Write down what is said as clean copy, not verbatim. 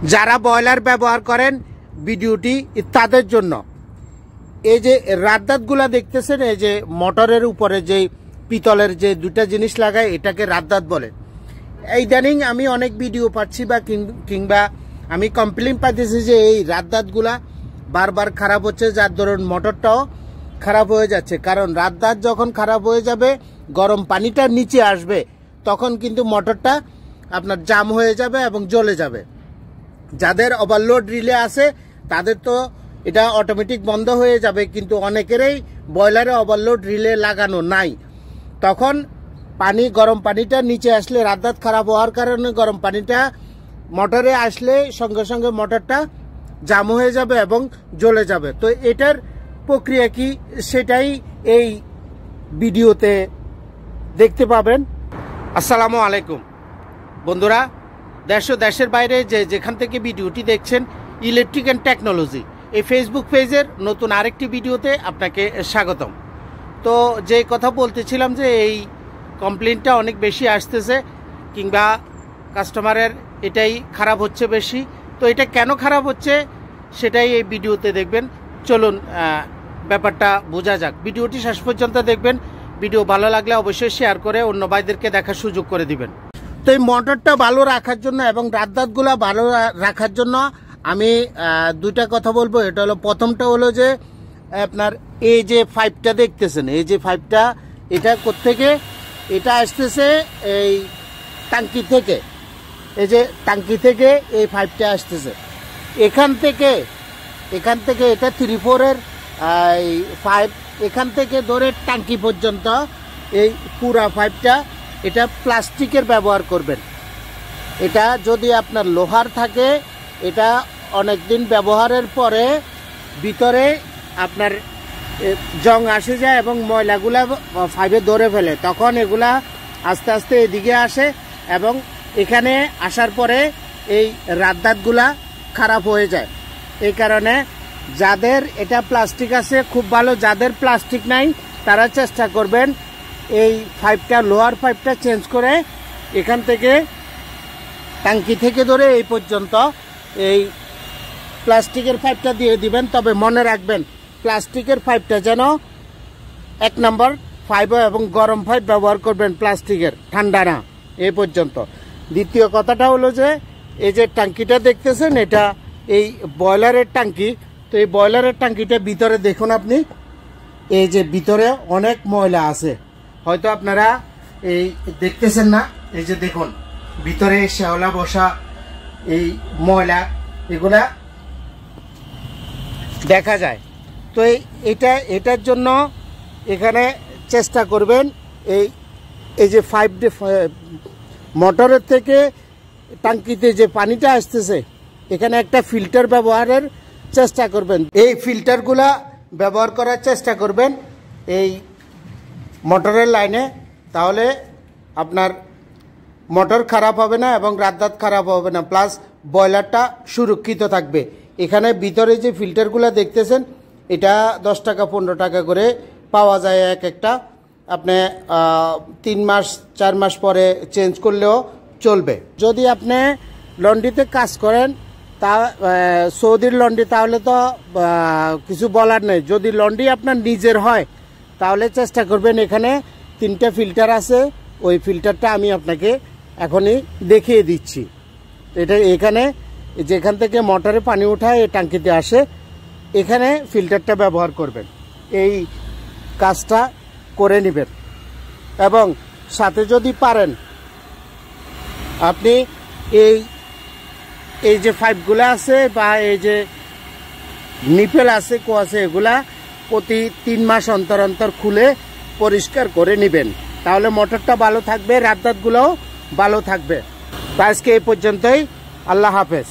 যারা বয়লার ব্যবহার করেন ভিডিওটি তাদের জন্য। এই যে রাতদাঁতগুলা দেখতেছেন, এই যে মোটরের উপরে যে পিতলের যে দুটা জিনিস লাগায় এটাকে রাতদাঁত বলে। ইদানিং আমি অনেক ভিডিও পাচ্ছি বা কিংবা আমি কমপ্লেন পাইতেছি যে এই রাতদাঁতগুলা বারবার খারাপ হচ্ছে, যার দরুন মোটরটাও খারাপ হয়ে যাচ্ছে। কারণ রাতদাঁত যখন খারাপ হয়ে যাবে, গরম পানিটা নিচে আসবে, তখন কিন্তু মোটরটা আপনার জাম হয়ে যাবে এবং জ্বলে যাবে। যাদের ওভারলোড রিলে আছে তাদের তো এটা অটোমেটিক বন্ধ হয়ে যাবে, কিন্তু অনেকেরই বয়লারে ওভারলোড রিলে লাগানো নাই। তখন গরম পানিটা নিচে আসলে রাতদাঁত খারাপ হওয়ার কারণে গরম পানিটা মোটরে আসলে সঙ্গে সঙ্গে মোটরটা জাম হয়ে যাবে এবং জ্বলে যাবে। তো এটার প্রক্রিয়া কি সেটাই এই ভিডিওতে দেখতে পাবেন। আসসালামু আলাইকুম বন্ধুরা, দেশ ও দেশের বাইরে যেখান থেকে ভিডিওটি দেখছেন, ইলেকট্রিক অ্যান্ড টেকনোলজি এই ফেসবুক পেজের নতুন আরেকটি ভিডিওতে আপনাকে স্বাগতম। তো যে কথা বলতেছিলাম যে এই কমপ্লেনটা অনেক বেশি আসতেছে, কিংবা কাস্টমারের এটাই খারাপ হচ্ছে বেশি। তো এটা কেন খারাপ হচ্ছে সেটাই এই ভিডিওতে দেখবেন। চলুন ব্যাপারটা বোঝা যাক। ভিডিওটি শেষ পর্যন্ত দেখবেন। ভিডিও ভালো লাগলে অবশ্যই শেয়ার করে অন্য ভাইদেরকে দেখার সুযোগ করে দিবেন। তো এই মোটরটা ভালো রাখার জন্য এবং রাতদাঁতগুলা ভালো রাখার জন্য আমি দুইটা কথা বলবো। এটা হলো, প্রথমটা হলো যে আপনার এই যে পাইপটা দেখতেছেন, এই যে পাইপটা, এটা কোত্থেকে? এটা আসতেছে এই টাঙ্কি থেকে। এই যে টাঙ্কি থেকে এই পাইপটা আসতেছে, এখান থেকে এটা 3-4-এর পাইপ, এখান থেকে ধরে টাঙ্কি পর্যন্ত এই পুরা পাইপটা, এটা প্লাস্টিকের ব্যবহার করবেন। এটা যদি আপনার লোহার থাকে, এটা অনেক দিন ব্যবহারের পরে ভিতরে আপনার জং আসে যায় এবং ময়লাগুলা পাইপে ধরে ফেলে, তখন এগুলা আস্তে আস্তে এদিকে আসে এবং এখানে আসার পরে এই রাতদাঁতগুলা খারাপ হয়ে যায়। এই কারণে যাদের এটা প্লাস্টিক আছে খুব ভালো, যাদের প্লাস্টিক নাই তারা চেষ্টা করবেন এই পাইপটা, লোহার পাইপটা চেঞ্জ করে এখান থেকে টাঙ্কি থেকে ধরে এই পর্যন্ত এই প্লাস্টিকের পাইপটা দিয়ে দিবেন। তবে মনে রাখবেন, প্লাস্টিকের পাইপটা যেন 1 নম্বর পাইপ এবং গরম পাইপ ব্যবহার করবেন, প্লাস্টিকের, ঠান্ডা না, এই পর্যন্ত। দ্বিতীয় কথাটা হলো যে এই যে টাঙ্কিটা দেখতেছেন, এটা এই বয়লারের টাঙ্কি। তো এই বয়লারের টাঙ্কিটা ভিতরে দেখুন আপনি, এই যে ভিতরে অনেক ময়লা আছে, হয়তো আপনারা এই দেখতেছেন না। এই যে দেখুন ভিতরে শ্যাওলা বসা এই ময়লা, এগুলা দেখা যায়। তো এটার জন্য এখানে চেষ্টা করবেন এই যে মোটরের থেকে টাঙ্কিতে যে পানিটা আসতেছে, এখানে একটা ফিল্টার ব্যবহারের চেষ্টা করবেন। এই ফিল্টারগুলা ব্যবহার করার চেষ্টা করবেন এই মোটরের লাইনে, তাহলে আপনার মোটর খারাপ হবে না এবং রাতদাঁত খারাপ হবে না, প্লাস বয়লারটা সুরক্ষিত থাকবে। এখানে ভিতরে যে ফিল্টারগুলো দেখতেছেন, এটা 10 টাকা 15 টাকা করে পাওয়া যায় একটা। আপনি 3 মাস 4 মাস পরে চেঞ্জ করলেও চলবে। যদি আপনি লন্ড্রিতে কাজ করেন, তা সৌদির লন্ড্রি, তাহলে তো কিছু বলার নেই। যদি লন্ড্রি আপনার নিজের হয় তাহলে চেষ্টা করবেন, এখানে 3টা ফিল্টার আছে, ওই ফিল্টারটা আমি আপনাকে এখনই দেখিয়ে দিচ্ছি। এটা এখানে যেখান থেকে মোটরে পানি উঠায় এই টাঙ্কিতে আসে, এখানে ফিল্টারটা ব্যবহার করবেন। এই কাজটা করে নেবেন এবং সাথে যদি পারেন আপনি এই যে পাইপগুলো আছে বা এই যে নিপেল আছে, আছে, এগুলা প্রতি 3 মাস অন্তর অন্তর খুলে পরিষ্কার করে নেবেন, তাহলে মোটরটা ভালো থাকবে, রাতদাঁতগুলোও ভালো থাকবে। তো আজকে এই পর্যন্তই, আল্লাহ হাফেজ।